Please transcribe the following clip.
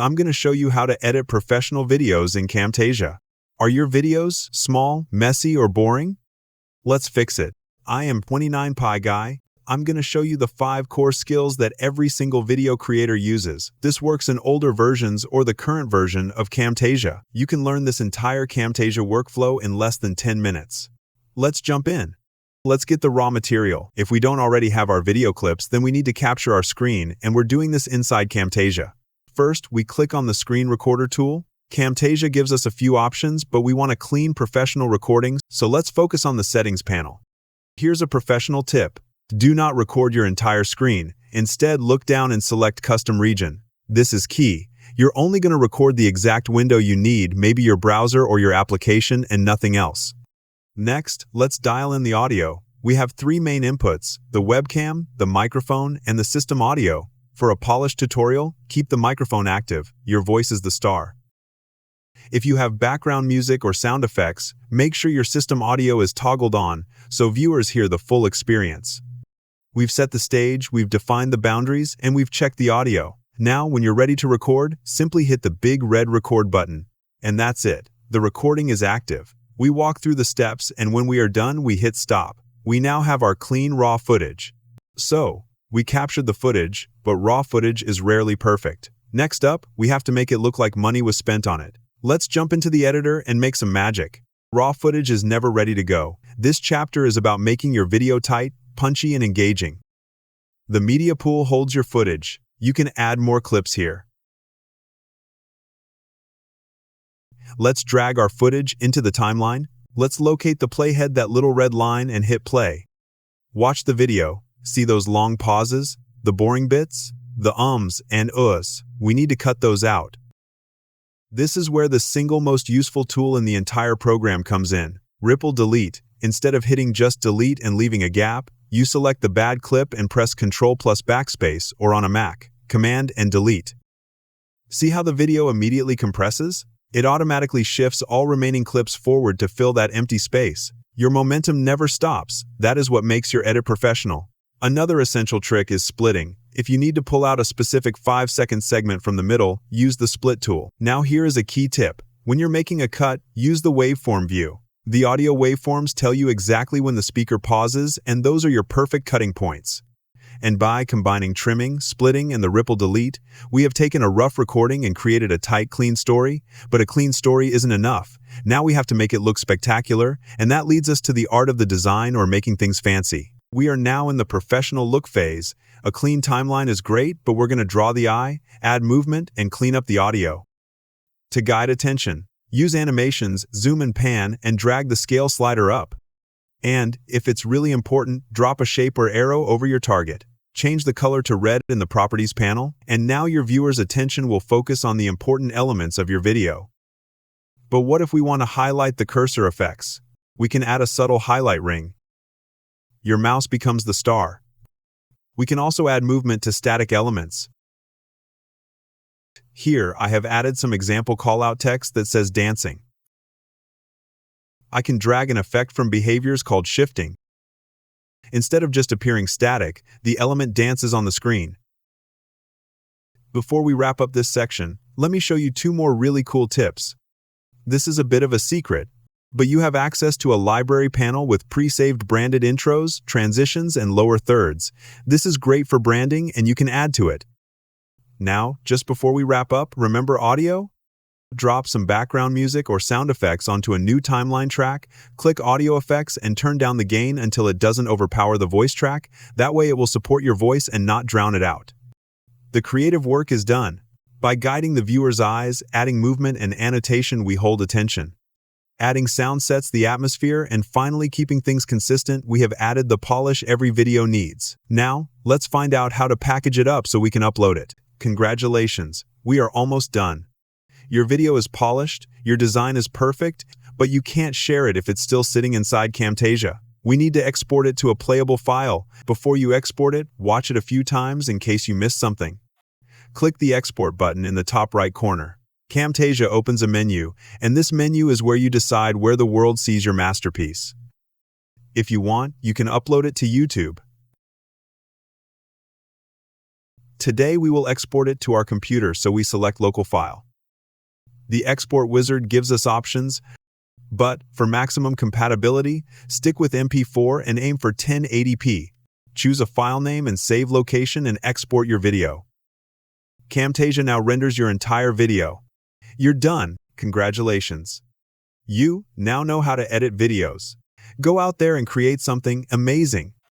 I'm going to show you how to edit professional videos in Camtasia. Are your videos small, messy, or boring? Let's fix it. I am 29Pi Guy. I'm going to show you the 5 core skills that every single video creator uses. This works in older versions or the current version of Camtasia. You can learn this entire Camtasia workflow in less than 10 minutes. Let's jump in. Let's get the raw material. If we don't already have our video clips, then we need to capture our screen, and we're doing this inside Camtasia. First, we click on the screen recorder tool. Camtasia gives us a few options, but we want a clean professional recording, so let's focus on the settings panel. Here's a professional tip. Do not record your entire screen. Instead, look down and select Custom Region. This is key. You're only going to record the exact window you need, maybe your browser or your application, and nothing else. Next, let's dial in the audio. We have 3 main inputs: the webcam, the microphone, and the system audio. For a polished tutorial, keep the microphone active. Your voice is the star. If you have background music or sound effects, make sure your system audio is toggled on so viewers hear the full experience. We've set the stage, we've defined the boundaries, and we've checked the audio. Now, when you're ready to record, simply hit the big red record button. And that's it. The recording is active. We walk through the steps, and when we are done, we hit stop. We now have our clean, raw footage. So, we captured the footage, but raw footage is rarely perfect. Next up, we have to make it look like money was spent on it. Let's jump into the editor and make some magic. Raw footage is never ready to go. This chapter is about making your video tight, punchy, and engaging. The media pool holds your footage. You can add more clips here. Let's drag our footage into the timeline. Let's locate the playhead, that little red line, and hit play. Watch the video. See those long pauses? The boring bits? The ums and uhs. We need to cut those out. This is where the single most useful tool in the entire program comes in: Ripple Delete. Instead of hitting just delete and leaving a gap, you select the bad clip and press Ctrl plus backspace, or on a Mac, Command and Delete. See how the video immediately compresses? It automatically shifts all remaining clips forward to fill that empty space. Your momentum never stops. That is what makes your edit professional. Another essential trick is splitting. If you need to pull out a specific 5-second segment from the middle, use the split tool. Now here is a key tip. When you're making a cut, use the waveform view. The audio waveforms tell you exactly when the speaker pauses, and those are your perfect cutting points. And by combining trimming, splitting, and the ripple delete, we have taken a rough recording and created a tight, clean story. But a clean story isn't enough. Now we have to make it look spectacular, and that leads us to the art of the design, or making things fancy. We are now in the professional look phase. A clean timeline is great, but we're going to draw the eye, add movement, and clean up the audio. To guide attention, use animations, zoom and pan, and drag the scale slider up. And, if it's really important, drop a shape or arrow over your target. Change the color to red in the Properties panel, and now your viewer's attention will focus on the important elements of your video. But what if we want to highlight the cursor effects? We can add a subtle highlight ring. Your mouse becomes the star. We can also add movement to static elements. Here, I have added some example callout text that says dancing. I can drag an effect from behaviors called shifting. Instead of just appearing static, the element dances on the screen. Before we wrap up this section, let me show you 2 more really cool tips. This is a bit of a secret, but you have access to a library panel with pre-saved branded intros, transitions, and lower thirds. This is great for branding, and you can add to it. Now, just before we wrap up, remember audio? Drop some background music or sound effects onto a new timeline track, click Audio Effects, and turn down the gain until it doesn't overpower the voice track. That way it will support your voice and not drown it out. The creative work is done. By guiding the viewer's eyes, adding movement and annotation, we hold attention. Adding sound sets the atmosphere, and finally keeping things consistent, we have added the polish every video needs. Now, let's find out how to package it up so we can upload it. Congratulations, we are almost done. Your video is polished, your design is perfect, but you can't share it if it's still sitting inside Camtasia. We need to export it to a playable file. Before you export it, watch it a few times in case you missed something. Click the Export button in the top right corner. Camtasia opens a menu, and this menu is where you decide where the world sees your masterpiece. If you want, you can upload it to YouTube. Today we will export it to our computer, so we select local file. The export wizard gives us options, but for maximum compatibility, stick with MP4 and aim for 1080p. Choose a file name and save location and export your video. Camtasia now renders your entire video. You're done. Congratulations. You now know how to edit videos. Go out there and create something amazing.